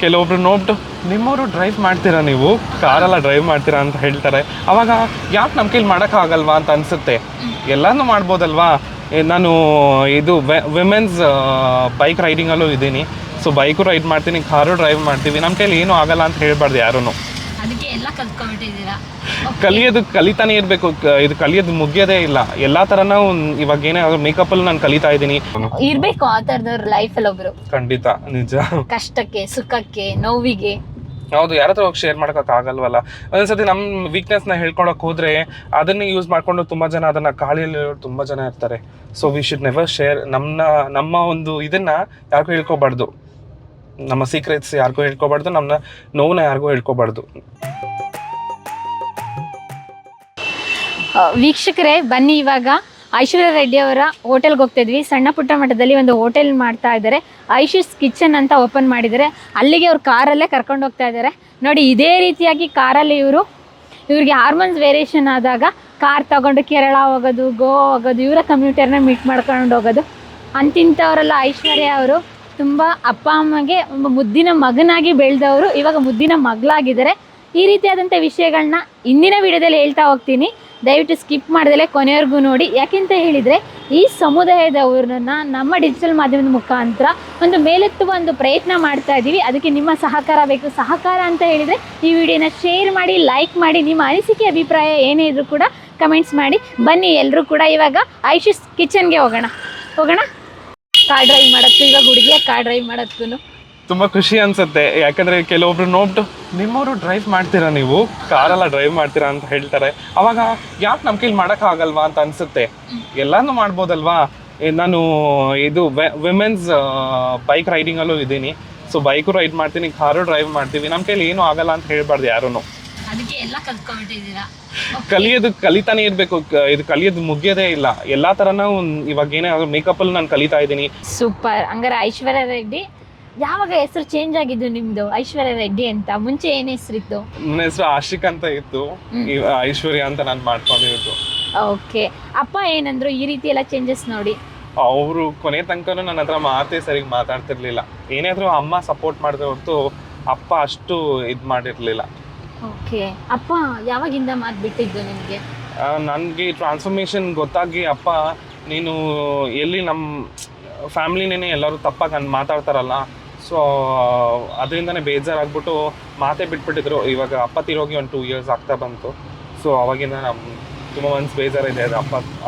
ಕೆಲವೊಬ್ರು ನೋಡ್ಬಿಟ್ಟು ನಿಮ್ಮವರು ಡ್ರೈವ್ ಮಾಡ್ತೀರಾ, ನೀವು ಕಾರೆಲ್ಲ ಡ್ರೈವ್ ಮಾಡ್ತೀರಾ ಅಂತ ಹೇಳ್ತಾರೆ. ಅವಾಗ ಯಾಕೆ ನಮ್ಮ ಕೈಲಿ ಮಾಡೋಕ್ಕಾಗಲ್ವಾ ಅಂತ ಅನಿಸುತ್ತೆ. ಎಲ್ಲನೂ ಮಾಡ್ಬೋದಲ್ವಾ. ನಾನು ಇದು ವಿಮೆನ್ಸ್ ಬೈಕ್ ರೈಡಿಂಗಲ್ಲೂ ಇದ್ದೀನಿ. ಸೊ ಬೈಕು ರೈಡ್ ಮಾಡ್ತೀನಿ, ಕಾರು ಡ್ರೈವ್ ಮಾಡ್ತೀವಿ. ನಮ್ಮ ಕೈಲಿ ಏನೂ ಆಗಲ್ಲ ಅಂತ ಹೇಳ್ಬಾರ್ದು ಯಾರೂ. ಅದಕ್ಕೆ ಎಲ್ಲ ಕಲ್ತ್ಕೊಂಡ್ಬಿಟ್ಟಿದ್ದೀರಾ. ಕಲಿಯೋದು ಕಲಿತಾನೆ ಇರಬೇಕು. ಇದು ಕಲಿಯೋದು ಮುಗಿಯೋದೇ ಇಲ್ಲ. ಎಲ್ಲ ಥರನೂ ಇವಾಗ ಏನೇ ಮೇಕಪ್ಪಲ್ಲಿ ನಾನು ಕಲಿತಾ ಇದ್ದೀನಿ. ಇರ್ಬೇಕು ಆ ಥರದವ್ರ ಲೈಫಲ್ಲಿ ಒಬ್ರು. ಖಂಡಿತ ನಿಜ. ಕಷ್ಟಕ್ಕೆ, ಸುಖಕ್ಕೆ, ನೋವಿಗೆ. ಹೌದು, ಯಾರ ಹತ್ರ ಹೋಗಿ ಶೇರ್ ಮಾಡೋಕ್ಕಾಗಲ್ವಲ್ಲ. ಒಂದೊಂದ್ಸತಿ ನಮ್ಮ ವೀಕ್ನೆಸ್ನ ಹೇಳ್ಕೊಳಕ್ಕೆ ಹೋದ್ರೆ ಅದನ್ನೇ ಯೂಸ್ ಮಾಡ್ಕೊಂಡು ತುಂಬ ಜನ ಅದನ್ನು ಕಾಳಿಯಲ್ಲಿ ತುಂಬ ಜನ ಇರ್ತಾರೆ. So we should never share. ನಮ್ಮ ಒಂದು ಇದನ್ನ ಯಾರಿಗೂ ಹೇಳ್ಕೊಬಾರ್ದು. ನಮ್ಮ ಸೀಕ್ರೆಟ್ಸ್ ಯಾರಿಗೂ ಹೇಳ್ಕೊಬಾರ್ದು, ನಮ್ಮ ನೋವನ್ನ ಯಾರಿಗೂ ಹೇಳ್ಕೊಬಾರ್ದು. ವೀಕ್ಷಕರೇ ಬನ್ನಿ, ಇವಾಗ ಐಶ್ವರ್ಯ ರೆಡ್ಡಿ ಅವರ ಹೋಟೆಲ್ಗೆ ಹೋಗ್ತಾ ಇದ್ವಿ. ಸಣ್ಣ ಪುಟ್ಟ ಮಟ್ಟದಲ್ಲಿ ಒಂದು ಹೋಟೆಲ್ ಮಾಡ್ತಾ ಇದ್ದಾರೆ. ಐಶೂಸ್ ಕಿಚನ್ ಅಂತ ಓಪನ್ ಮಾಡಿದ್ದಾರೆ. ಅಲ್ಲಿಗೆ ಅವ್ರು ಕಾರಲ್ಲೇ ಕರ್ಕೊಂಡು ಹೋಗ್ತಾ ಇದ್ದಾರೆ. ನೋಡಿ, ಇದೇ ರೀತಿಯಾಗಿ ಕಾರಲ್ಲಿ ಇವ್ರಿಗೆ ಹಾರ್ಮೋನ್ಸ್ ವೇರಿಯೇಷನ್ ಆದಾಗ ಕಾರ್ ತಗೊಂಡು ಕೇರಳ ಹೋಗೋದು, ಗೋವಾ ಹೋಗೋದು, ಇವರ ಕಮ್ಯೂನಿಟರ್ನ ಮೀಟ್ ಮಾಡ್ಕೊಂಡು ಹೋಗೋದು. ಅಂತಿಂಥವರೆಲ್ಲ ಐಶ್ವರ್ಯ ಅವರು ತುಂಬ ಅಪ್ಪ ಅಮ್ಮಗೆ ಮುದ್ದಿನ ಮಗನಾಗಿ ಬೆಳೆದವರು, ಇವಾಗ ಮುದ್ದಿನ ಮಗಳಾಗಿದ್ದಾರೆ. ಈ ರೀತಿಯಾದಂಥ ವಿಷಯಗಳನ್ನ ಇಂದಿನ ವಿಡಿಯೋದಲ್ಲಿ ಹೇಳ್ತಾ ಹೋಗ್ತೀನಿ. ದಯವಿಟ್ಟು ಸ್ಕಿಪ್ ಮಾಡ್ದಲೇ ಕೊನೆಯವರೆಗೂ ನೋಡಿ. ಯಾಕೆಂತ ಹೇಳಿದರೆ ಈ ಸಮುದಾಯದವ್ರನ್ನ ನಮ್ಮ ಡಿಜಿಟಲ್ ಮಾಧ್ಯಮದ ಮುಖಾಂತರ ಒಂದು ಮೇಲೆತ್ತುವ ಒಂದು ಪ್ರಯತ್ನ ಮಾಡ್ತಾ ಇದ್ದೀವಿ. ಅದಕ್ಕೆ ನಿಮ್ಮ ಸಹಕಾರ ಬೇಕು. ಸಹಕಾರ ಅಂತ ಹೇಳಿದರೆ ಈ ವಿಡಿಯೋನ ಶೇರ್ ಮಾಡಿ, ಲೈಕ್ ಮಾಡಿ, ನಿಮ್ಮ ಅನಿಸಿಕೆ ಅಭಿಪ್ರಾಯ ಏನೇ ಇದ್ರೂ ಕೂಡ ಕಮೆಂಟ್ಸ್ ಮಾಡಿ. ಬನ್ನಿ ಎಲ್ಲರೂ ಕೂಡ ಇವಾಗ ಐಶೂಸ್ ಕಿಚನ್ಗೆ ಹೋಗೋಣ. ಕಾರ್ ಡ್ರೈವ್ ಮಾಡೋಕ್ಕೂ, ಇವಾಗ ಹುಡುಗಿಯ ಕಾರ್ ಡ್ರೈವ್ ಮಾಡೋಕ್ಕೂ ತುಂಬ ಖುಷಿ ಅನ್ಸುತ್ತೆ. ಯಾಕಂದರೆ ಕೆಲವೊಬ್ರು ನೋಡ್ಬಿಟ್ಟು ನಿಮ್ಮವರು ಡ್ರೈವ್ ಮಾಡ್ತೀರಾ, ನೀವು ಕಾರೆಲ್ಲ ಡ್ರೈವ್ ಮಾಡ್ತೀರಾ ಅಂತ ಹೇಳ್ತಾರೆ. ಅವಾಗ ಯಾಕೆ ನಮ್ಮ ಕೈಲಿ ಮಾಡೋಕ್ಕಾಗಲ್ವಾ ಅಂತ ಅನಿಸುತ್ತೆ. ಎಲ್ಲನೂ ಮಾಡ್ಬೋದಲ್ವಾ. ನಾನು ಇದು ವಿಮೆನ್ಸ್ ಬೈಕ್ ರೈಡಿಂಗಲ್ಲೂ ಇದ್ದೀನಿ. ಸೊ ಬೈಕು ರೈಡ್ ಮಾಡ್ತೀನಿ, ಕಾರು ಡ್ರೈವ್ ಮಾಡ್ತೀವಿ. ನಮ್ಮ ಕೈಲಿ ಏನೂ ಆಗಲ್ಲ ಅಂತ ಹೇಳ್ಬಾರ್ದು ಯಾರೂ. ಅದಕ್ಕೆ ಎಲ್ಲ ಕಲ್ತ್ಕೊಂಡ್ಬಿಟ್ಟಿದ್ದೀರಾ. ಕಲಿಯೋದು ಕಲಿತಾನೆ ಇರಬೇಕು. ಇದು ಕಲಿಯೋದು ಮುಗಿಯೋದೇ ಇಲ್ಲ. ಎಲ್ಲ ಥರನೂ ಇವಾಗ ಏನೇ ಮೇಕಪ್ಪಲ್ಲಿ ನಾನು ಕಲಿತಾ ಇದ್ದೀನಿ. ಸೂಪರ್. ಹಂಗಾರೆ ಐಶ್ವರ್ಯ ರೆಡ್ಡಿ ಯಾವಾಗ ಹೆಸರು ಚೇಂಜ್ ಆಗಿದ್ದು ನಿಮ್ದು? ಐಶ್ವರ್ಯ ರೆಡ್ಡಿ ಅಂತ ಮುಂಚೆ ಏನ್ ಹೆಸರಿತ್ತು? ನನ್ನ ಹೆಸರು ಆಶಿಕ್ ಅಂತ ಇತ್ತು, ಐಶ್ವರ್ಯ ಅಂತ ನಾನು ಮಾಡ್ಕೊಂಡಿದ್ದು. ಓಕೆ. ಅಪ್ಪ ಏನಂದ್ರು ಈ ರೀತಿ ಎಲ್ಲ ಚೇಂಜಸ್ ನೋಡಿ? ಅವರು ಕೊನೆ ತನಕನೂ ನನ್ನ ಹತ್ರ ಮಾತೇ ಸರಿಗೆ ಮಾತಾಡ್ತಿರ್ಲಿಲ್ಲ. ಏನಾದರೂ ಅಮ್ಮ ಸಪೋರ್ಟ್ ಮಾಡಿದ್ರೆ ಹೊರತು ಅಪ್ಪ ಅಷ್ಟು ಇದು ಮಾಡಿರಲಿಲ್ಲ. ಓಕೆ. ಅಪ್ಪ ಯಾವಾಗಿಂದ ಮಾತು ಬಿಟ್ಟಿದ್ದು ನಿಮಗೆ? ನನಗೆ ಟ್ರಾನ್ಸ್ಫಾರ್ಮೇಷನ್ ಗೊತ್ತಾಗಿ ಅಪ್ಪ, ನೀನು ಎಲ್ಲಿ ನಮ್ಮ ಫ್ಯಾಮ್ಲಿನೇ ಎಲ್ಲರೂ ತಪ್ಪಾಗಿ ಮಾತಾಡ್ತಾರಲ್ಲ, ಸೊ ಅದರಿಂದನೇ ಬೇಜಾರಾಗ್ಬಿಟ್ಟು ಮಾತೇ ಬಿಟ್ಬಿಟ್ಟಿದ್ರು. ಇವಾಗ ಅಪ್ಪ ತಿರೋಗಿ ಒಂದು 2 years ಆಗ್ತಾ ಬಂತು. ಸೊ ಅವಾಗಿಂದ ನಮ್ಮ ತುಂಬ ಮನ್ಸು ಬೇಜಾರಿದೆ. ಅದು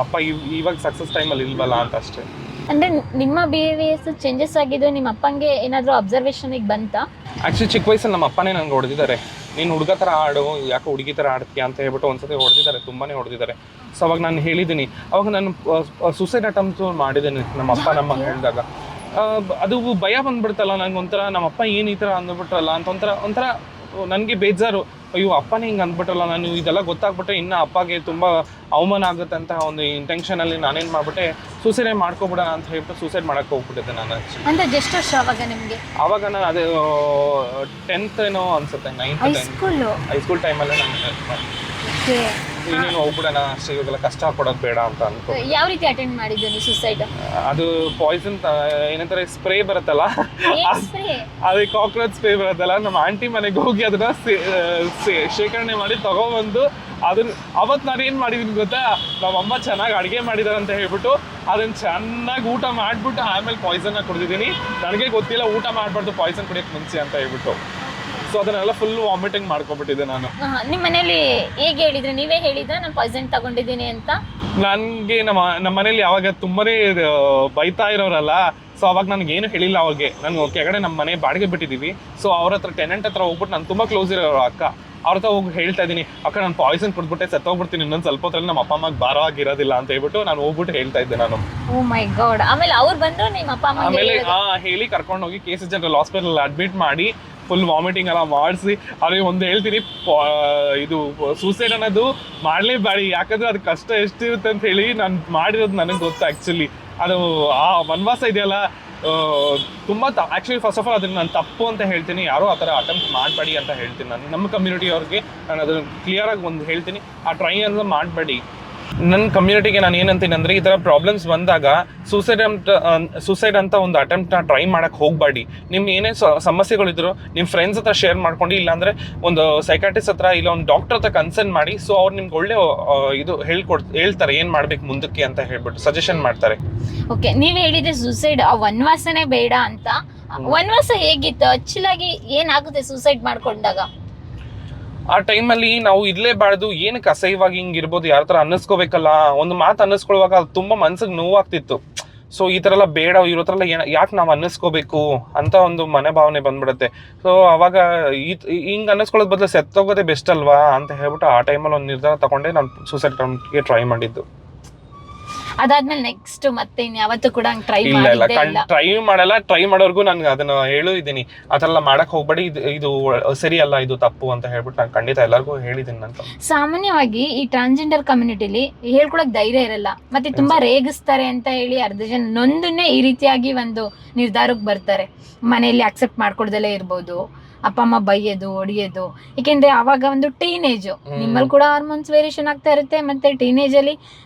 ಅಪ್ಪ ಇವಾಗ ಸಕ್ಸಸ್ ಟೈಮಲ್ಲಿ ಇಲ್ವಲ್ಲ ಅಂತ ಅಷ್ಟೇ. ಅಂದರೆ ನಿಮ್ಮ ಬಿಹೇವಿಯರ್ಸ್ ಚೇಂಜಸ್ ಆಗಿದ್ದು ನಿಮ್ಮ ಅಪ್ಪಂಗೆ ಏನಾದರೂ ಅಬ್ಸರ್ವೇಷನಿಗೆ ಬಂತಾ? ಆ್ಯಕ್ಚುಲಿ ಚಿಕ್ಕ ವಯಸ್ಸಲ್ಲಿ ನಮ್ಮ ಅಪ್ಪನೇ ನನಗೆ ಹೊಡೆದಿದ್ದಾರೆ. ನೀನು ಹುಡುಗ ಥರ ಆಡು, ಯಾಕೆ ಹುಡುಗಿ ಥರ ಆಡ್ತೀಯ ಅಂತ ಹೇಳ್ಬಿಟ್ಟು ಒಂದ್ಸತಿ ಹೊಡೆದಿದ್ದಾರೆ, ತುಂಬಾ ಹೊಡೆದಿದ್ದಾರೆ. ಸೊ ಅವಾಗ ನಾನು ಹೇಳಿದ್ದೀನಿ. ಅವಾಗ ನಾನು ಸೂಸೈಡ್ ಅಟೆಂಪ್ಟು ಮಾಡಿದ್ದೀನಿ ನಮ್ಮ ಅಪ್ಪ ನಮ್ಮ ಹೇಳಿದಾಗ. ಅದು ಭಯ ಬಂದ್ಬಿಡ್ತಲ್ಲ ನನಗೊಂಥರ, ನಮ್ಮಪ್ಪ ಏನು ಈ ಥರ ಅಂದ್ಬಿಟ್ರಲ್ಲ ಅಂತ ಒಂಥರ ನನಗೆ ಬೇಜಾರು. ಅಯ್ಯೋ ಅಪ್ಪನೇ ಹಿಂಗೆ ಅಂದ್ಬಿಟ್ರಲ್ಲ, ನಾನು ಇದೆಲ್ಲ ಗೊತ್ತಾಗ್ಬಿಟ್ರೆ ಇನ್ನು ಅಪ್ಪಗೆ ತುಂಬ ಅವಮಾನ ಆಗುತ್ತೆ ಅಂತ ಒಂದು ಇಂಟೆನ್ಷನಲ್ಲಿ ನಾನೇನು ಮಾಡಿಬಿಟ್ಟೆ, ಸೂಸೈಡೇ ಮಾಡ್ಕೊಬಿಡ ಅಂತ ಹೇಳ್ಬಿಟ್ಟು ಸೂಸೈಡ್ ಮಾಡೋಕ್ಕೆ ಹೋಗ್ಬಿಟ್ಟಿದ್ದೆ ನಾನು. ಅಂದರೆ ಎಷ್ಟು ವರ್ಷ ಅವಾಗ ನಿಮಗೆ? ಆವಾಗ ನಾನು ಅದೇ 10th ಏನೋ ಅನ್ಸುತ್ತೆ, 9th ಹೈಸ್ಕೂಲ್ ಟೈಮಲ್ಲೇ ನಾನು ಇನ್ನೇನು ಹೋಗ್ಬಿಡೋಣ ಅಷ್ಟೇ, ಇವಾಗೆಲ್ಲ ಕಷ್ಟ ಕೊಡೋದು ಬೇಡ ಅಂತ ಅನ್ಕೊ. ಯಾವ ರೀತಿ ಅಟೆಂಡ್ ಮಾಡಿದ್ದು ನೀವು ಸೂಸೈಡ್? ಅದು ಪಾಯ್ಸನ್ ಏನಂತಾರೆ, ಸ್ಪ್ರೇ ಬರುತ್ತಲ್ಲ, ಅದೇ ಕಾಕ್ರೋಚ್ ಸ್ಪ್ರೇ ಬರುತ್ತಲ್ಲ, ನಮ್ಮ ಆಂಟಿ ಮನೆಗೆ ಹೋಗಿ ಅದನ್ನ ಶೇಖರಣೆ ಮಾಡಿ ತಗೊಬಂದು ಅದನ್ನ ಅವತ್ತು ನಾನು ಏನು ಮಾಡಿದ್ದೀನಿ ಗೊತ್ತಾ, ನಮ್ಮಮ್ಮ ಚೆನ್ನಾಗಿ ಅಡುಗೆ ಮಾಡಿದಾರೆ ಅಂತ ಹೇಳ್ಬಿಟ್ಟು ಅದನ್ನು ಚೆನ್ನಾಗಿ ಊಟ ಮಾಡಿಬಿಟ್ಟು ಆಮೇಲೆ ಪಾಯ್ಸನ್ನ ಕುಡಿದಿದ್ದೀನಿ. ನನಗೆ ಗೊತ್ತಿಲ್ಲ ಊಟ ಮಾಡಬಾರ್ದು ಪಾಯ್ಸನ್ ಕುಡಿಯೋಕ್ಕೆ ಮುಂಚೆ ಅಂತ ಹೇಳ್ಬಿಟ್ಟು. ಸೊ ಅದನ್ನೆಲ್ಲ ಫುಲ್ ವಾಮಿಟಿಂಗ್ ಮಾಡ್ಕೊಬಿಟ್ಟಿದ್ದೆ ನಾನು. ನಿಮ್ಮ ಮನೇಲಿ ಹೇಗೆ ಹೇಳಿದ್ರೆ? ನೀವೇ ಹೇಳಿದ್ರೆ ನಾನು ಪಾಯ್ಸನ್ ತಗೊಂಡಿದ್ದೀನಿ ಅಂತ? ನನಗೆ ನಮ್ಮ ಮನೇಲಿ ಯಾವಾಗ ತುಂಬಾನೇ ಬೈತಾ ಇರೋರಲ್ಲ, ಸೊ ಅವಾಗ ನನಗೇನು ಹೇಳಿಲ್ಲ. ಅವಾಗೆ ನಾನು ಕೆಳಗಡೆ ನಮ್ಮ ಮನೆ ಬಾಡಿಗೆ ಬಿಟ್ಟಿದ್ದೀವಿ. ಸೊ ಅವ್ರ ಹತ್ರ ಟೆನೆಂಟ್ ಹತ್ರ ಹೋಗ್ಬಿಟ್ಟು ನಾನು ತುಂಬ ಕ್ಲೋಸ್ ಇರೋರು ಅಕ್ಕ, ಅವ್ರ ಹತ್ರ ಹೋಗಿ ಹೇಳ್ತಾ ಇದ್ದೀನಿ, ಅಕ್ಕ ನಾನು ಪಾಯ್ಸನ್ ಕುಡ್ಬಿಟ್ಟೆ ಸತ್ತೋಗ್ಬಿಡ್ತೀನಿ ಇನ್ನೊಂದು ಸ್ವಲ್ಪ ಹೊತ್ತಲ್ಲಿ, ನಮ್ಮ ಅಪ್ಪ ಅಮ್ಮಗೆ ಭಾರವಾಗಿರೋದಿಲ್ಲ ಅಂತ ಹೇಳ್ಬಿಟ್ಟು ನಾನು ಹೋಗ್ಬಿಟ್ಟು ಹೇಳ್ತಾ ಇದ್ದೆ ನಾನು. ಓ ಮೈ ಗಾಡ್. ಆಮೇಲೆ ಅವ್ರು ಬಂದ್ರು ನಿಮ್ಮ ಅಪ್ಪ ಅಮ್ಮ? ಆಮೇಲೆ ಹೇಳಿ ಕರ್ಕೊಂಡು ಹೋಗಿ KC ಜನರಲ್ ಹಾಸ್ಪಿಟಲ್ ಅಡ್ಮಿಟ್ ಮಾಡಿ ಫುಲ್ ವಾಮಿಟಿಂಗ್ ಎಲ್ಲ ಮಾಡಿಸಿ ಅವ್ರಿಗೆ ಒಂದು ಹೇಳ್ತೀನಿ, ಇದು ಸೂಸೈಡ್ ಅನ್ನೋದು ಮಾಡಲೇಬೇಡಿ, ಯಾಕಂದರೆ ಅದು ಕಷ್ಟ ಎಷ್ಟಿರುತ್ತೆ ಅಂತ ಹೇಳಿ ನಾನು ಮಾಡಿರೋದು ನನಗೆ ಗೊತ್ತು. ಆ್ಯಕ್ಚುಲಿ ಅದು ಆ ವನವಾಸ ಇದೆಯಲ್ಲ, ತುಂಬ ಆ್ಯಕ್ಚುಲಿ ಫಸ್ಟ್ ಆಫ್ ಆಲ್ ಅದನ್ನು ನಾನು ತಪ್ಪು ಅಂತ ಹೇಳ್ತೀನಿ. ಯಾರೋ ಆ ಥರ ಅಟೆಂಪ್ಟ್ ಮಾಡಬೇಡಿ ಅಂತ ಹೇಳ್ತೀನಿ ನಾನು. ನಮ್ಮ ಕಮ್ಯುನಿಟಿ ಅವ್ರಿಗೆ ನಾನು ಅದನ್ನು ಕ್ಲಿಯರಾಗಿ ಒಂದು ಹೇಳ್ತೀನಿ, ಆ ಟ್ರೈ ಅನ್ನೋದು ಮಾಡಬೇಡಿ. ನನ್ನ ಕಮ್ಯುನಿಟಿಗೆ ನಾನು ಏನಂತೀನಿ ಅಂದರೆ, ಈ ಥರ ಪ್ರಾಬ್ಲಮ್ಸ್ ಬಂದಾಗ ಸೂಸೈಡ್ ಅಂತ ಒಂದು ಅಟೆಂಪ್ಟ್ನ ಟ್ರೈ ಮಾಡಕ್ಕೆ ಹೋಗಬೇಡಿ. ನಿಮ್ಮ ಏನೇ ಸಮಸ್ಯೆಗಳಿದ್ರು ನಿಮ್ಮ ಫ್ರೆಂಡ್ಸ್ ಹತ್ರ ಶೇರ್ ಮಾಡ್ಕೊಂಡು, ಇಲ್ಲಾಂದರೆ ಒಂದು ಸೈಕಾಟ್ರಿಸ್ಟ್ ಹತ್ರ ಇಲ್ಲ ಒಂದು ಡಾಕ್ಟರ್ ಹತ್ರ ಕನ್ಸಲ್ಟ್ ಮಾಡಿ. ಸೊ ಅವ್ರು ನಿಮ್ಗೆ ಒಳ್ಳೆ ಇದು ಹೇಳ್ತಾರೆ ಏನು ಮಾಡ್ಬೇಕು ಮುಂದಕ್ಕೆ ಅಂತ ಹೇಳ್ಬಿಟ್ಟು ಸಜೆಷನ್ ಮಾಡ್ತಾರೆ. ಓಕೆ, ನೀವು ಹೇಳಿದ್ರೆ ಸೂಸೈಡ್ ವನವಾಸನೇ ಬೇಡ ಅಂತ. ವನವಾಸ ಹೇಗಿತ್ತು ಅಚ್ಚಲಾಗಿ, ಏನಾಗುತ್ತೆ ಸೂಸೈಡ್ ಮಾಡ್ಕೊಂಡಾಗ? ಆ ಟೈಮಲ್ಲಿ ನಾವು ಇರ್ಲೇಬಾರ್ದು, ಏನಕ್ಕೆ ಅಸಹ್ಯವಾಗಿ ಹಿಂಗೆ ಇರ್ಬೋದು, ಯಾರ ಥರ ಅನ್ನಿಸ್ಕೋಬೇಕಲ್ಲ, ಒಂದು ಮಾತು ಅನ್ನಿಸ್ಕೊಳ್ಳುವಾಗ ಅದು ತುಂಬ ಮನ್ಸಿಗೆ ನೋವಾಗ್ತಿತ್ತು. ಸೊ ಈ ಥರ ಎಲ್ಲ ಬೇಡ, ಇರೋ ಥರ ಎಲ್ಲ ಯಾಕೆ ನಾವು ಅನ್ನಿಸ್ಕೋಬೇಕು ಅಂತ ಒಂದು ಮನೋಭಾವನೆ ಬಂದ್ಬಿಡುತ್ತೆ. ಸೊ ಅವಾಗ ಹಿಂಗೆ ಅನ್ನಿಸ್ಕೊಳ್ಳೋದು ಬದಲು ಸೆತ್ತೋಗೋದೇ ಬೆಸ್ಟ್ ಅಲ್ವಾ ಅಂತ ಹೇಳ್ಬಿಟ್ಟು ಆ ಟೈಮಲ್ಲಿ ಒಂದು ನಿರ್ಧಾರ ತಗೊಂಡೆ ನಾನು ಸೂಸೈಡ್ ಅಟೆಂಪ್ಟ್ಗೆ ಟ್ರೈ ಮಾಡಿದ್ದು. ಅದಾದ್ಮೇಲೆ ನೆಕ್ಸ್ಟ್ ಮತ್ತೆ ಯಾವತ್ತೂ ಕೂಡ ಟ್ರೈ ಮಾಡಲ್ಲ. ಟ್ರೈ ಮಾಡೋರ್ಗು ನಾನು ಅದನ್ನ ಹೇಳಿದ್ದೀನಿ, ಆ ಥರ ಎಲ್ಲ ಮಾಡಕ್ ಹೋಗ್ಬೇಡಿ, ಇದು ಸರಿ ಅಲ್ಲ, ಇದು ತಪ್ಪು ಅಂತ ಹೇಳ್ಬಿಟ್ಟು ನಾನು ಖಂಡಿತ ಎಲ್ಲರಿಗೂ ಹೇಳಿದ್ದೀನಿ ಅಂತ. ಸಾಮಾನ್ಯವಾಗಿ ಈ ಟ್ರಾನ್ಸ್ಜೆಂಡರ್ ಕಮ್ಯುನಿಟಿಲಿ ಹೇಳ್ಕೊಳಕ್ ಧೈರ್ಯ ಇರಲ್ಲ, ಮತ್ತೆ ತುಂಬಾ ರೇಗಿಸ್ತಾರೆ ಅಂತ ಹೇಳಿ ಅರ್ಧ ಜನ ನೊಂದನ್ನೇ ಈ ರೀತಿಯಾಗಿ ಒಂದು ನಿರ್ಧಾರಕ್ಕೆ ಬರ್ತಾರೆ. ಮನೆಯಲ್ಲಿ ಅಕ್ಸೆಪ್ಟ್ ಮಾಡ್ಕೊಳ್ದಲ್ಲೇ ಇರ್ಬೋದು, ಅಪ್ಪ ಅಮ್ಮ ಬೈಯೋದು, ಹೊಡಿಯೋದು. ಏಕೆಂದ್ರೆ ಅವಾಗ ಒಂದು ಟೀನೇಜ್, ನಿಮ್ಮಲ್ಲಿ ಕೂಡ ಹಾರ್ಮೋನ್ಸ್ ವೇರಿಯೇಷನ್ ಆಗ್ತಾ ಇರುತ್ತೆ, ಮತ್ತೆ ಟೀನೇಜ್ ಅಲ್ಲಿ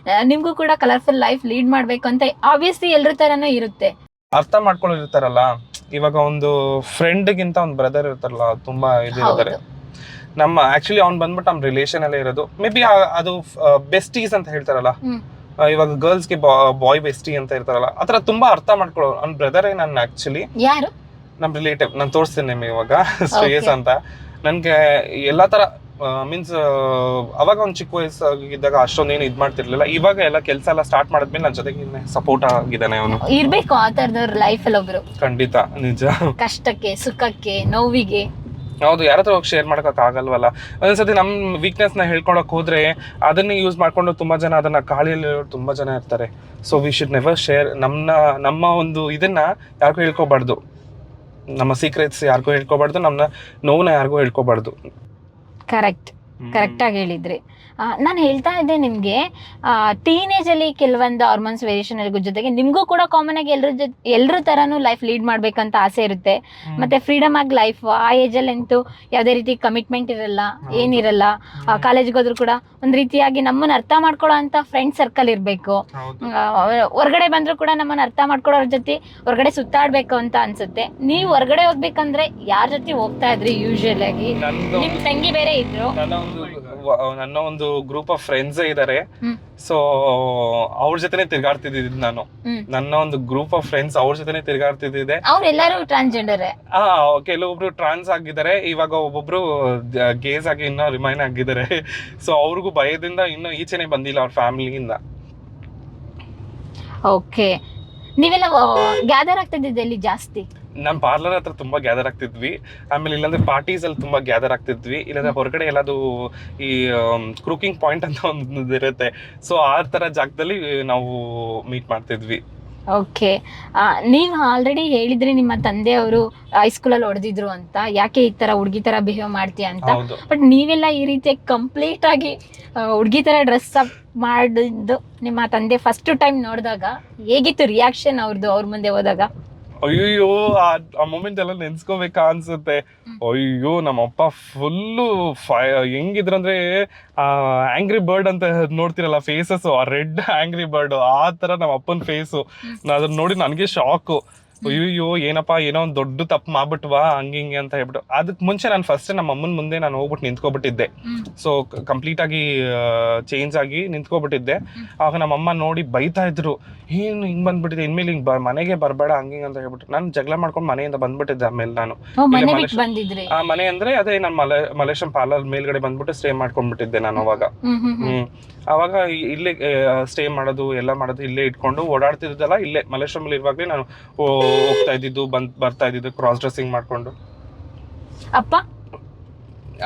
ನಿಮ್ಗೂ ಕೂಡ ಕಲರ್ಫುಲ್ ಲೈಫ್ ಲೀಡ್ ಮಾಡ್ಬೇಕು ಅಂತ ಆಬ್ವಿಯಸ್ಲಿ ಎಲ್ರ ತರನೂ ಇರುತ್ತೆ. ಅರ್ಥ ಮಾಡ್ಕೊಂಡಿರ್ತಾರಲ್ಲ, ಇವಾಗ ಒಂದು ಫ್ರೆಂಡ್ಗಿಂತ ಒಂದು ಬ್ರದರ್ ಇರ್ತಾರಲ್ಲ, ತುಂಬಾ ಇದು ಇರ್ತಾರೆ. ನಮ್ಮ ಆಕ್ಚುಲಿ ಅವ್ನು ಬಂದ್ಬಿಟ್ಟು ನಮ್ಮ ರಿಲೇಷನ್ ಅಲ್ಲೇ ಇರೋದು. ಮೇ ಬಿ ಅದು ಬೆಸ್ಟೀಸ್ ಅಂತ ಹೇಳ್ತಾರಲ್ಲ, ಇವಾಗ ಗರ್ಲ್ಸ್ಗೆ ಬಾಯ್ ಬೆಸ್ಟಿ ಅಂತ ಇರ್ತಾರಲ್ಲ, ಆತರ ತುಂಬಾ ಅರ್ಥ ಮಾಡ್ಕೊಳ್ಳೋ ಅವ್ನ ಬ್ರದರೇ ನನ್ನ ಆಕ್ಚುಲಿ. ಯಾರು? ನಮ್ಮ ರಿಲೇಟಿವ್. ನಾನು ತೋರಿಸ್ತೀನಿ ನಿಮಗೆ ಇವಾಗ, ಶ್ರೇಯಸ್ ಅಂತ. ನನಗೆ ಎಲ್ಲಾ ತರ ಮೀನ್ಸ್ ಅವಾಗ ಒಂದು ಚಿಕ್ಕ ವಯಸ್ಸಾಗಿದ್ದಾಗ ಅಷ್ಟೊಂದೇನು ಇದು ಮಾಡ್ತಿರ್ಲಿಲ್ಲ. ಇವಾಗ ಎಲ್ಲ ಕೆಲಸ ಎಲ್ಲ ಸ್ಟಾರ್ಟ್ ಮಾಡಿದ್ಮೇಲೆ ನನ್ನ ಜೊತೆಗೆ ಸಪೋರ್ಟ್ ಆಗಿದ್ದಾನೆ ಅವನು. ಇರ್ಬೇಕು ಆ ತರದವ್ರ ಲೈಫ್ ಅಲ್ಲಿ ಒಬ್ರು. ಖಂಡಿತ, ನಿಜ. ಕಷ್ಟಕ್ಕೆ, ಸುಖಕ್ಕೆ, ನೋವಿಗೆ. ಹೌದು, ಯಾರ ಹತ್ರ ಹೋಗಿ ಶೇರ್ ಮಾಡಕ್ ಆಗಲ್ವಲ್ಲ. ಒಂದ್ಸತಿ ನಮ್ಮ ವೀಕ್ನೆಸ್ ನ ಹೇಳ್ಕೊಳಕ್ ಹೋದ್ರೆ ಅದನ್ನೇ ಯೂಸ್ ಮಾಡ್ಕೊಂಡು ತುಂಬಾ ಜನ ಅದನ್ನ ಕಾಳಿಯಲ್ಲಿ ತುಂಬಾ ಜನ ಇರ್ತಾರೆ. So we should never share. ನಮ್ಮ ಒಂದು ಇದನ್ನ ಯಾರಿಗೂ ಹೇಳ್ಕೊಬಾರ್ದು, ನಮ್ಮ ಸೀಕ್ರೆಟ್ಸ್ ಯಾರಿಗೂ ಹೇಳ್ಕೊಬಾರ್ದು, ನಮ್ಮ ನೋವನ್ನ ಯಾರಿಗೂ ಹೇಳ್ಕೊಬಾರ್ದು. ಕರೆಕ್ಟ್ ಆಗಿ ಹೇಳಿದ್ರಿ. ನಾನು ಹೇಳ್ತಾ ಇದ್ದೆ ನಿಮ್ಗೆ, ಟೀನೇಜ್ ಅಲ್ಲಿ ಕೆಲವೊಂದು ಹಾರ್ಮೋನ್ಸ್ ವೇರಿಯೇಷನ್ ಜೊತೆಗೆ ನಿಮ್ಗೂ ಕೂಡ ಕಾಮನ್ ಆಗಿ ಎಲ್ರ ತರಾನು ಲೈಫ್ ಲೀಡ್ ಮಾಡ್ಬೇಕಂತ ಆಸೆ ಇರುತ್ತೆ. ಮತ್ತೆ ಫ್ರೀಡಮ್ ಆಗಿ ಲೈಫ್ ಆ ಏಜ್ ಅಲ್ಲಿ ಅಂತೂ ಯಾವುದೇ ರೀತಿ ಕಮಿಟ್ಮೆಂಟ್ ಇರಲ್ಲ, ಏನಿರಲ್ಲ. ಕಾಲೇಜ್ಗೆ ಹೋದ್ರು ಕೂಡ ಒಂದ್ ರೀತಿಯಾಗಿ ನಮ್ಮನ್ನ ಅರ್ಥ ಮಾಡ್ಕೊಳ್ಳೋ ಅಂತ ಫ್ರೆಂಡ್ ಸರ್ಕಲ್ ಇರ್ಬೇಕು. ಹೊರಗಡೆ ಬಂದ್ರು ಕೂಡ ನಮ್ಮನ್ನ ಅರ್ಥ ಮಾಡ್ಕೊಳ್ಳೋರ ಜೊತೆ ಹೊರಗಡೆ ಸುತ್ತಾಡ್ಬೇಕು ಅಂತ ಅನ್ಸುತ್ತೆ. ನೀವು ಹೊರಗಡೆ ಹೋಗ್ಬೇಕಂದ್ರೆ ಯಾರ ಜೊತೆ ಹೋಗ್ತಾ ಇದ್ರಿ ಯೂಶುವಲ್ ಆಗಿ? ನಿಮ್ ತಂಗಿ ಬೇರೆ ಇದ್ರು. ನನ್ನ ಒಂದು ಗ್ರೂಪ್ ಆಫ್ ಫ್ರೆಂಡ್ಸ್ ಇದಾರೆ. ಸೊ ಅವ್ರ ಜೊತೆನೆ ತಿರ್ಗಾಡ್ತಿದ್ದಿದ್ದು ನಾನು. ನನ್ನ ಒಂದು ಗ್ರೂಪ್ ಆಫ್ ಫ್ರೆಂಡ್ಸ್ ಅವ್ರ ಜೊತೆನೆ ತಿರ್ಗಾಡ್ತಿದ್ದೆ. ಅವ್ರೆಲ್ಲರೂ ಟ್ರಾನ್ಸ್ಜೆಂಡರ್. ಕೆಲವೊಬ್ರು ಟ್ರಾನ್ಸ್ ಆಗಿದ್ದಾರೆ, ಇವಾಗ ಒಬ್ಬೊಬ್ರು ಗೇಸ್ ಆಗಿ ಇನ್ನೂ ರಿಮೈನ್ ಆಗಿದ್ದಾರೆ. ಸೊ ಅವ್ರಿಗೂ ಭಯದಿಂದ ಇನ್ನೂ ಈಚೆನೆ ಬಂದಿಲ್ಲ ಅವ್ರ ಫ್ಯಾಮಿಲಿಯಿಂದ. ಓಕೆ, ನೀವೆಲ್ಲ ಗ್ಯಾದರ್ ಆಗ್ತಿದ್ದಿದ್ದು ಜಾಸ್ತಿ? ನಮ್ಮ ಪಾರ್ಲರ್ ಹತ್ರ ತುಂಬಾ ಗ್ಯಾದರ್ ಆಗ್ತಿದ್ವಿ. ಆಮೇಲೆ ಇಲ್ಲಾಂದ್ರೆ ಪಾರ್ಟೀಸ್ ಅಲ್ಲಿ ತುಂಬಾ ಗ್ಯಾದರ್ ಆಗ್ತಿದ್ವಿ. ಇಲ್ಲಾಂದ್ರೆ ಹೊರಗಡೆ ಎಲ್ಲದು ಈ ಕುಕಿಂಗ್ ಪಾಯಿಂಟ್ ಅಂತ ಒಂದು ಇರುತ್ತೆ. ಸೊ ಆ ತರ ಜಾಗದಲ್ಲಿ ನಾವು ಮೀಟ್ ಮಾಡ್ತಿದ್ವಿ. ಓಕೆ, ನೀವು ಆಲ್ರೆಡಿ ಹೇಳಿದ್ರಿ ನಿಮ್ಮ ತಂದೆಯವರು ಹೈಸ್ಕೂಲಲ್ಲಿ ಹೊಡೆದಿದ್ರು ಅಂತ, ಯಾಕೆ ಈ ತರ ಹುಡುಗಿ ತರ ಬಿಹೇವ್ ಮಾಡ್ತೀಯ ಅಂತ. ಬಟ್ ನೀವೆಲ್ಲ ಈ ರೀತಿ ಕಂಪ್ಲೀಟ್ ಆಗಿ ಹುಡುಗಿ ತರ ಡ್ರೆಸ್ ಅಪ್ ಮಾಡಿದ್ದು ನಿಮ್ಮ ತಂದೆ ಫಸ್ಟ್ ಟೈಮ್ ನೋಡಿದಾಗ ಹೇಗಿತ್ತು ರಿಯಾಕ್ಷನ್ ಅವ್ರದ್ದು ಅವ್ರ ಮುಂದೆ ಹೋದಾಗ? ಅಯ್ಯೋ, ಆ ಮೂಮೆಂಟ್ ಎಲ್ಲ ನೆನ್ಸ್ಕೋಬೇಕಾ ಅನ್ಸುತ್ತೆ. ಅಯ್ಯೋ, ನಮ್ಮಪ್ಪ ಫುಲ್ಲು ಹೆಂಗಿದ್ರಂದ್ರೆ ಆಂಗ್ರಿ ಬರ್ಡ್ ಅಂತ ನೋಡ್ತಿರಲ್ಲ ಫೇಸಸ್, ಆ ರೆಡ್ ಆಂಗ್ರಿ ಬರ್ಡ್, ಆ ತರ ನಮ್ಮ ಅಪ್ಪನ ಫೇಸು. ಅದನ್ನ ನೋಡಿ ನನಗೆ ಶಾಕು. ಅಯ್ಯೋ, ಏನಪ್ಪಾ, ಏನೋ ಒಂದು ದೊಡ್ಡ ತಪ್ಪು ಮಾಡ್ಬಿಟ್ವಾ ಹಿಂಗೆ ಅಂತ ಹೇಳ್ಬಿಟ್ಟು. ಅದಕ್ಕೆ ಮುಂಚೆ ನಾನು ಫಸ್ಟ್ ನಮ್ಮ ಅಮ್ಮನ ಮುಂದೆ ನಾನು ಹೋಗ್ಬಿಟ್ಟು ನಿಂತ್ಕೊಬಿಟ್ಟಿದ್ದೆ. ಸೊ ಕಂಪ್ಲೀಟ್ ಆಗಿ ಚೇಂಜ್ ಆಗಿ ನಿಂತ್ಕೊಬಿಟ್ಟಿದ್ದೆ. ಆಗ ನಮ್ಮ ಅಮ್ಮ ನೋಡಿ ಬೈತಾ ಇದ್ರು, ಏನು ಹಿಂಗ್ ಬಂದ್ಬಿಟ್ಟಿದೆ, ಇನ್ಮೇಲೆ ಹಿಂಗ್ ಮನೆಗೆ ಬರಬೇಡ ಹಂಗಿಂಗ್ ಅಂತ ಹೇಳ್ಬಿಟ್ಟು. ನಾನು ಜಗಳ ಮಾಡ್ಕೊಂಡು ಮನೆಯಿಂದ ಬಂದ್ಬಿಟ್ಟಿದ್ದೆ. ಆಮೇಲೆ ನಾನು ಆ ಮನೆ ಅಂದ್ರೆ ಅದೇ ನಾನು ಮಲೇಶಿಯಂ ಪಾರ್ಲರ್ ಮೇಲ್ಗಡೆ ಬಂದ್ಬಿಟ್ಟು ಸ್ಟೇ ಮಾಡ್ಕೊಂಡ್ಬಿಟ್ಟಿದ್ದೆ ನಾನು ಅವಾಗ. ಅವಾಗ ಇಲ್ಲೇ ಸ್ಟೇ ಮಾಡೋದು ಎಲ್ಲ ಮಾಡೋದು ಇಲ್ಲೇ ಇಟ್ಕೊಂಡು ಓಡಾಡ್ತಿದ್ದಲ್ಲ, ಇಲ್ಲೇ ಮಲೇಶಿಯಂ ಅಲ್ಲಿ ಇರುವಾಗಲೇ ನಾನು ಹೋಗ್ತಾ ಇದ್ದಿದ್ದು, ಬರ್ತಾ ಇದ್ದಿದ್ದು ಕ್ರಾಸ್ ಡ್ರೆಸ್ಸಿಂಗ್ ಮಾಡ್ಕೊಂಡು.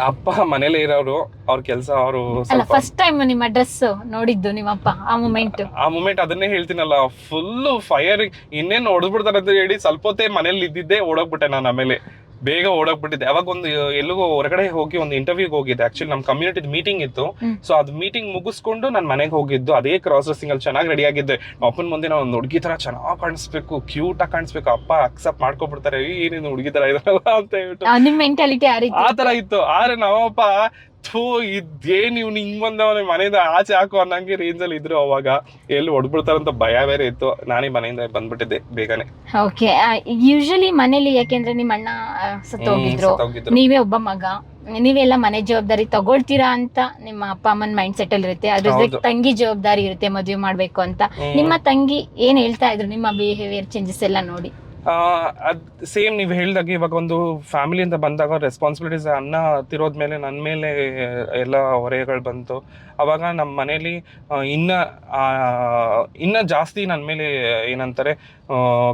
ಅಪ್ಪ ಮನೇಲಿ ಇರೋರು, ಅವ್ರ ಕೆಲಸ ಅವರು. ಫಸ್ಟ್ ಟೈಮ್ ನಿಮ್ಮ ಡ್ರೆಸ್ ನೋಡಿದ್ದು ನಿಮ್ಮಪ್ಪ ಆ ಮೂಮೆಂಟ್ ಅದನ್ನೇ ಹೇಳ್ತೀನಲ್ಲ, ಫುಲ್ ಫೈರ್. ಇನ್ನೇನು ಹೊಡೆದ್ಬಿಡ್ತಾರೆ ಅಂತ ಹೇಳಿ ಸ್ವಲ್ಪ ಹೊತ್ತೇ ಮನೇಲಿ ಇದ್ದಿದ್ದೆ, ಓಡೋಗ್ಬಿಟ್ಟೆ ನಾನು. ಆಮೇಲೆ ಬೇಗ ಓಡೋಗ್ಬಿಟ್ಟಿದ್ದೆ. ಅವಾಗ ಒಂದು ಎಲ್ಲಿಗೋ ಹೊರಗಡೆ ಹೋಗಿ ಒಂದು ಇಂಟರ್ವ್ಯೂಗೆ ಹೋಗಿದ್ದೆ. ಆಕ್ಚುಲಿ ನಮ್ಮ ಕಮ್ಯುನಿಟಿ ಮೀಟಿಂಗ್ ಇತ್ತು. ಸೊ ಅದು ಮೀಟಿಂಗ್ ಮುಗಿಸ್ಕೊಂಡು ನಾನು ಮನೆಗೆ ಹೋಗಿದ್ದು. ಅದೇ ಕ್ರಾಸ್ ಡ್ರೆಸ್ಸಿಂಗ್ ಅಲ್ಲಿ ಚೆನ್ನಾಗಿ ರೆಡಿ ಆಗಿದ್ದೆ. ಅಪ್ಪನ ಮುಂದೆ ನಾವು ಒಂದು ಹುಡುಗಿ ತರ ಚೆನ್ನಾಗಿ ಕಾಣಿಸ್ಬೇಕು, ಕ್ಯೂಟ್ ಆಗಿ ಕಾಣಿಸ್ಬೇಕು. ಅಪ್ಪ ಅಕ್ಸೆಪ್ಟ್ ಮಾಡ್ಕೊಬಿಡ್ತಾರೆ, ಏನೇನು ಹುಡುಗಿ ತರ ಇದಾರಲ್ಲ ಅಂತ ಹೇಳ್ಬಿಟ್ಟು. ನಿಮ್ಮ ಮೆಂಟಾಲಿಟಿ ಆ ತರ ಇತ್ತು. ಆದ್ರೆ ನಮ್ಮಪ್ಪ ಥೂ ಇದೇನ್ ಇವ್ನು ಹಿಂಗ್ ಬಂದವನೇ ಮನೆಯಿಂದ ಆಚೆ ಹಾಕೋ ಅನ್ನಂಗೆ ರೇಂಜ್ ಅಲ್ಲಿ ಇದ್ರು. ಅವಾಗ ಎಲ್ಲಿ ಹೊಡ್ಬಿಡ್ತಾರಂತ ಭಯ ಬೇರೆ ಇತ್ತು. ನಾನೇ ಮನೆಯಿಂದ ಬಂದ್ಬಿಟ್ಟಿದ್ದೆ ಬೇಗನೆ. ಓಕೆ, ಯೂಶಲಿ ಮನೇಲಿ ಯಾಕೆಂದ್ರೆ ನಿಮ್ಮ ಅಣ್ಣ ಸತ್ತೋಗಿದ್ರು, ನೀವೇ ಒಬ್ಬ ಮಗ, ನೀವೆಲ್ಲ ಮನೆ ಜವಾಬ್ದಾರಿ ತಗೊಳ್ತೀರಾ ಅಂತ ನಿಮ್ಮ ಅಪ್ಪ ಅಮ್ಮನ ಮೈಂಡ್ ಸೆಟ್ ಅಲ್ಲಿ ಇರುತ್ತೆ. ಅದ್ರ ಜೊತೆ ತಂಗಿ ಜವಾಬ್ದಾರಿ ಇರುತ್ತೆ ಮದುವೆ ಮಾಡ್ಬೇಕು ಅಂತ. ನಿಮ್ಮ ತಂಗಿ ಏನ್ ಹೇಳ್ತಾ ಇದ್ರು ನಿಮ್ಮ ಬಿಹೇವಿಯರ್ ಚೇಂಜಸ್ ಎಲ್ಲ ನೋಡಿ? ಅದ್ ಸೇಮ್ ನೀವು ಹೇಳ್ದಾಗ ಇವಾಗ ಒಂದು ಫ್ಯಾಮಿಲಿ ಅಂತ ಬಂದಾಗ ರೆಸ್ಪಾನ್ಸಿಬಿಲಿಟೀಸ್ ಅನ್ನ ತಿರೋದ್ಮೇಲೆ ನನ್ನ ಮೇಲೆ ಎಲ್ಲ ಹೊರೆಗಳು ಬಂತು. ಅವಾಗ ನಮ್ಮ ಮನೇಲಿ ಇನ್ನ ಜಾಸ್ತಿ ನನ್ನ ಮೇಲೆ ಏನಂತಾರೆ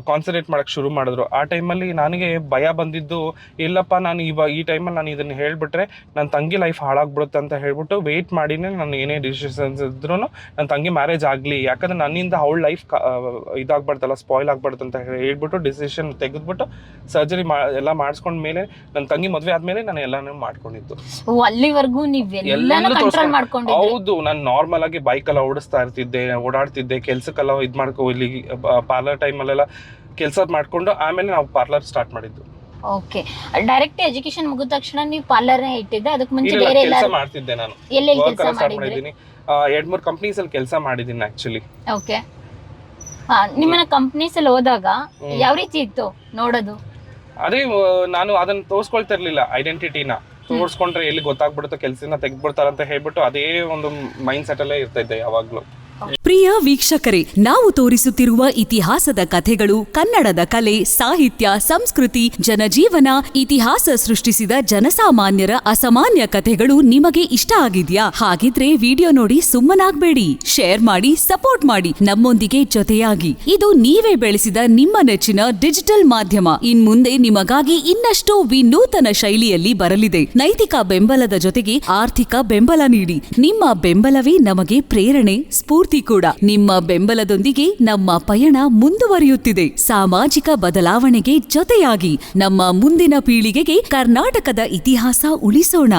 ಕಾನ್ಸಂಟ್ರೇಟ್ ಮಾಡಕ್ ಶುರು ಮಾಡಿದ್ರು. ಆ ಟೈಮಲ್ಲಿ ನನಗೆ ಭಯ ಬಂದಿದ್ದು, ಇಲ್ಲಪ್ಪ ನಾನು ಈ ಟೈಮಲ್ಲಿ ನಾನು ಇದನ್ನ ಹೇಳ್ಬಿಟ್ರೆ ನನ್ನ ತಂಗಿ ಲೈಫ್ ಹಾಳಾಗ್ಬಿಡುತ್ತೆ ಅಂತ ಹೇಳ್ಬಿಟ್ಟು ವೆಯ್ಟ್ ಮಾಡಿನೇ ನಾನು ಏನೇ ಡಿಸಿಷನ್ಸ್ ಇದ್ರೂ ನನ್ನ ತಂಗಿ ಮ್ಯಾರೇಜ್ ಆಗಲಿ, ಯಾಕಂದ್ರೆ ನನ್ನಿಂದ ಅವಳ ಲೈಫ್ ಇದಾಗ್ಬಾರ್ದಲ್ಲ, ಸ್ಪಾಯ್ಲ್ ಆಗ್ಬಾರ್ದು ಅಂತ ಹೇಳ್ಬಿಟ್ಟು ಡಿಸಿಷನ್ ತೆಗೆದ್ಬಿಟ್ಟು ಸರ್ಜರಿ ಎಲ್ಲ ಮಾಡಿಸ್ಕೊಂಡ್ಮೇಲೆ ನನ್ನ ತಂಗಿ ಮದುವೆ ಆದ್ಮೇಲೆ ನಾನು ಎಲ್ಲಾನು ಮಾಡ್ಕೊಂಡಿದ್ದು. ಅಲ್ಲಿವರೆಗೂ ಹೌದು, ನಾನು ನಾರ್ಮಲ್ ಆಗಿ ಬೈಕ್ ಎಲ್ಲ ಓಡಾಡ್ತಿದ್ದೆ, ಕೆಲ್ಸಕ್ಕೆಲ್ಲ ಇದ್ ಮಾಡ್ಕೊ, ಇಲ್ಲಿ ಪಾರ್ಲರ್ ಟೈಮಲ್ಲೆಲ್ಲ ಕೆಲಸ ಮಾಡ್ಕೊಂಡು ಆಮೇಲೆ ನಾವು ಪಾರ್ಲರ್ ಸ್ಟಾರ್ಟ್ ಮಾಡಿದ್ದು. ಓಕೆ, ಡೈರೆಕ್ಟ್ ಎಜುಕೇಶನ್ ಮುಗಿದ ತಕ್ಷಣ ನೀವು ಪಾರ್ಲರ್ ಇಟ್ಟಿದ್ದೆ? ಅದಕ್ಕೆ ಮುಂಚೆ ಬೇರೆ ಕೆಲಸ ಮಾಡ್ತಿದ್ದೆ ನಾನು, ಎಲ್ಲೆಲ್ಲಿ ಕೆಲಸ ಸ್ಟಾರ್ಟ್ ಮಾಡಿದ್ದೀನಿ. 2-3 ಕಂಪ್ನೀಸ್ ಅಲ್ಲಿ ಕೆಲಸ ಮಾಡಿದ್ದೀನಿ ಆಕ್ಚುಲಿ. ಓಕೆ, ನಿಮ್ಮನ್ನ ಕಂಪ್ನೀಸ್ ಅಲ್ಲಿ ಹೋದಾಗ ಯಾವ ರೀತಿ ಇತ್ತು ನೋಡೋದು? ಅದೇ ನಾನು ಅದನ್ನ ತೋರ್ಸ್ಕೊಳ್ತಿರ್ಲಿಲ್ಲ, ಐಡೆಂಟಿಟಿನ ತೋರ್ಸ್ಕೊಂಡ್ರೆ ಎಲ್ಲಿ ಗೊತ್ತಾಗ್ಬಿಡುತ್ತೋ, ಕೆಲ್ಸನ ತೆಗ್ದ್ಬಿಡ್ತಾರ ಅಂತ ಹೇಳ್ಬಿಟ್ಟು ಅದೇ ಒಂದು ಮೈಂಡ್ ಸೆಟ್ ಅಲ್ಲೇ ಇರ್ತಾ ಇದ್ದೆ ಯಾವಾಗ್ಲೂ. ಪ್ರಿಯ ವೀಕ್ಷಕರೇ, ನಾವು ತೋರಿಸುತ್ತಿರುವ ಇತಿಹಾಸದ ಕಥೆಗಳು ಕನ್ನಡದ ಕಲೆ, ಸಾಹಿತ್ಯ, ಸಂಸ್ಕೃತಿ, ಜನಜೀವನ, ಇತಿಹಾಸ ಸೃಷ್ಟಿಸಿದ ಜನಸಾಮಾನ್ಯರ ಅಸಾಮಾನ್ಯ ಕಥೆಗಳು ನಿಮಗೆ ಇಷ್ಟ ಆಗಿದ್ಯಾ? ಹಾಗಿದ್ರೆ ವಿಡಿಯೋ ನೋಡಿ ಸುಮ್ಮನಾಗ್ಬೇಡಿ, ಶೇರ್ ಮಾಡಿ, ಸಪೋರ್ಟ್ ಮಾಡಿ, ನಮ್ಮೊಂದಿಗೆ ಜೊತೆಯಾಗಿ. ಇದು ನೀವೇ ಬೆಳೆಸಿದ ನಿಮ್ಮ ನೆಚ್ಚಿನ ಡಿಜಿಟಲ್ ಮಾಧ್ಯಮ. ಇನ್ಮುಂದೆ ನಿಮಗಾಗಿ ಇನ್ನಷ್ಟು ವಿನೂತನ ಶೈಲಿಯಲ್ಲಿ ಬರಲಿದೆ. ನೈತಿಕ ಬೆಂಬಲದ ಜೊತೆಗೆ ಆರ್ಥಿಕ ಬೆಂಬಲ ನೀಡಿ. ನಿಮ್ಮ ಬೆಂಬಲವೇ ನಮಗೆ ಪ್ರೇರಣೆ, ಸ್ಫೂರ್ತಿ ಕೂಡ. ನಿಮ್ಮ ಬೆಂಬಲದೊಂದಿಗೆ ನಮ್ಮ ಪಯಣ ಮುಂದುವರಿಯುತ್ತಿದೆ. ಸಾಮಾಜಿಕ ಬದಲಾವಣೆಗೆ ಜೊತೆಯಾಗಿ ನಮ್ಮ ಮುಂದಿನ ಪೀಳಿಗೆಗೆ ಕರ್ನಾಟಕದ ಇತಿಹಾಸ ಉಳಿಸೋಣ.